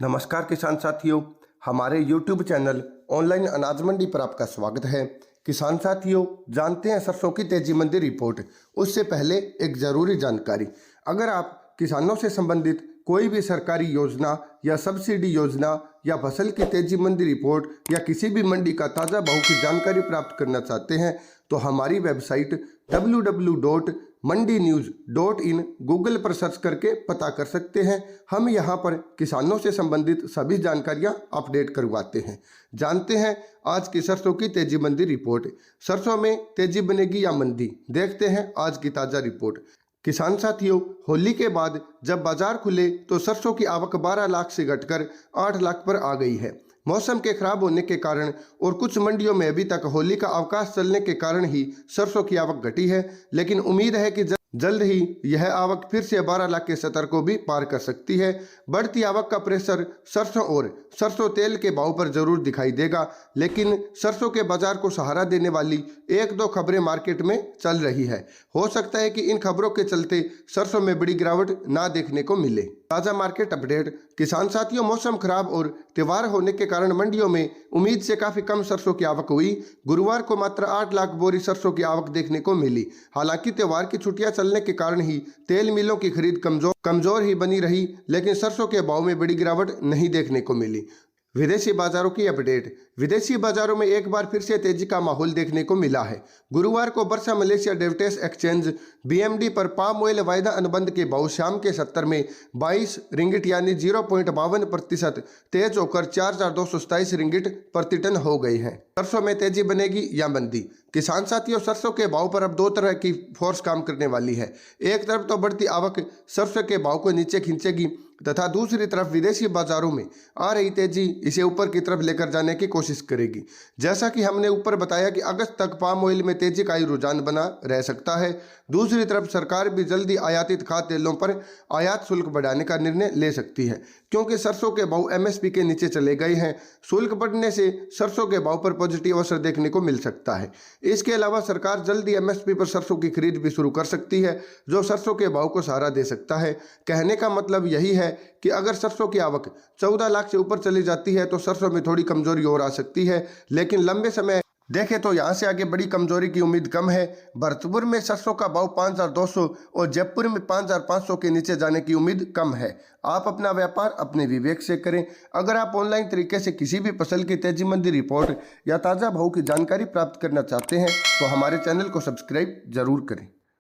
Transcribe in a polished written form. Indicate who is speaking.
Speaker 1: नमस्कार किसान साथियों, हमारे YouTube चैनल ऑनलाइन अनाज मंडी पर आपका स्वागत है। किसान साथियों, जानते हैं सरसों की तेजी मंडी रिपोर्ट। उससे पहले एक ज़रूरी जानकारी, अगर आप किसानों से संबंधित कोई भी सरकारी योजना या सब्सिडी योजना या फसल की तेजी मंडी रिपोर्ट या किसी भी मंडी का ताज़ा भाव की जानकारी प्राप्त करना चाहते हैं तो हमारी वेबसाइट www.mandinews.in गूगल पर सर्च करके पता कर सकते हैं। हम यहां पर किसानों से संबंधित सभी जानकारियां अपडेट करवाते हैं। जानते हैं आज की सरसों की तेजी मंडी रिपोर्ट। सरसों में तेजी बनेगी या मंदी, देखते हैं आज की ताज़ा रिपोर्ट। किसान साथियों, होली के बाद जब बाजार खुले तो सरसों की आवक 12 लाख से घटकर 8 लाख पर आ गई है। मौसम के खराब होने के कारण और कुछ मंडियों में अभी तक होली का अवकाश चलने के कारण ही सरसों की आवक घटी है, लेकिन उम्मीद है कि जल्द ही यह आवक फिर से 12 लाख के स्तर को भी पार कर सकती है। बढ़ती आवक का प्रेशर सरसों और सरसों तेल के भाव पर जरूर दिखाई देगा, लेकिन सरसों के बाजार को सहारा देने वाली एक दो खबरें मार्केट में चल रही है। हो सकता है कि इन खबरों के चलते सरसों में बड़ी गिरावट ना देखने को मिले। ताज़ा मार्केट अपडेट। किसान साथियों, मौसम खराब और त्योहार होने के कारण मंडियों में उम्मीद से काफ़ी कम सरसों की आवक हुई। गुरुवार को मात्र 8 लाख बोरी सरसों की आवक देखने को मिली। हालांकि त्योहार की छुट्टियां चलने के कारण ही तेल मिलों की खरीद कमजोर ही बनी रही, लेकिन सरसों के भाव में बड़ी गिरावट नहीं देखने को मिली। विदेशी बाजारों की अपडेट। विदेशी बाजारों में एक बार फिर से तेजी का माहौल देखने को मिला है। गुरुवार को bursa Malaysia derivatives exchange BMD पर पाम ऑयल वायदा अनुबंध के भाव शाम के 70 में 22 रिंगिट यानी 0.52% तेज होकर 4,227 रिंगिट प्रति टन हो गए हैं। सरसों में तेजी बनेगी या मंदी। किसान साथियों, सरसों के भाव पर अब दो तरह की फोर्स काम करने वाली है। एक तरफ तो बढ़ती आवक सरसों के भाव को नीचे खींचेगी तथा दूसरी तरफ विदेशी बाजारों में आ रही तेजी इसे ऊपर की तरफ लेकर जाने की कोशिश करेगी। जैसा कि हमने ऊपर बताया कि अगस्त तक पाम ऑयल में तेजी का ही रुझान बना रह सकता है। दूसरी तरफ सरकार भी जल्दी आयातित खाद्य तेलों पर आयात शुल्क बढ़ाने का निर्णय ले सकती है, क्योंकि सरसों के भाव MSP के नीचे चले गए हैं। शुल्क बढ़ने से सरसों के भाव पर पॉजिटिव असर देखने को मिल सकता है। इसके अलावा सरकार जल्दी MSP पर सरसों की खरीद भी शुरू कर सकती है, जो सरसों के भाव को सहारा दे सकता है। कहने का मतलब यही है कि अगर सरसों की आवक 14 लाख से ऊपर चली जाती है तो सरसों में थोड़ी कमजोरी और आ सकती है, लेकिन लंबे समय देखें तो यहां से आगे बड़ी कमजोरी की उम्मीद कम है। भरतपुर में सरसों का भाव 5,200 और जयपुर में 5,500 के नीचे जाने की उम्मीद कम है। आप अपना व्यापार अपने विवेक से करें। अगर आप ऑनलाइन तरीके से किसी भी फसल की तेजी मंदी रिपोर्ट या ताज़ा भाव की जानकारी प्राप्त करना चाहते हैं तो हमारे चैनल को सब्सक्राइब जरूर करें।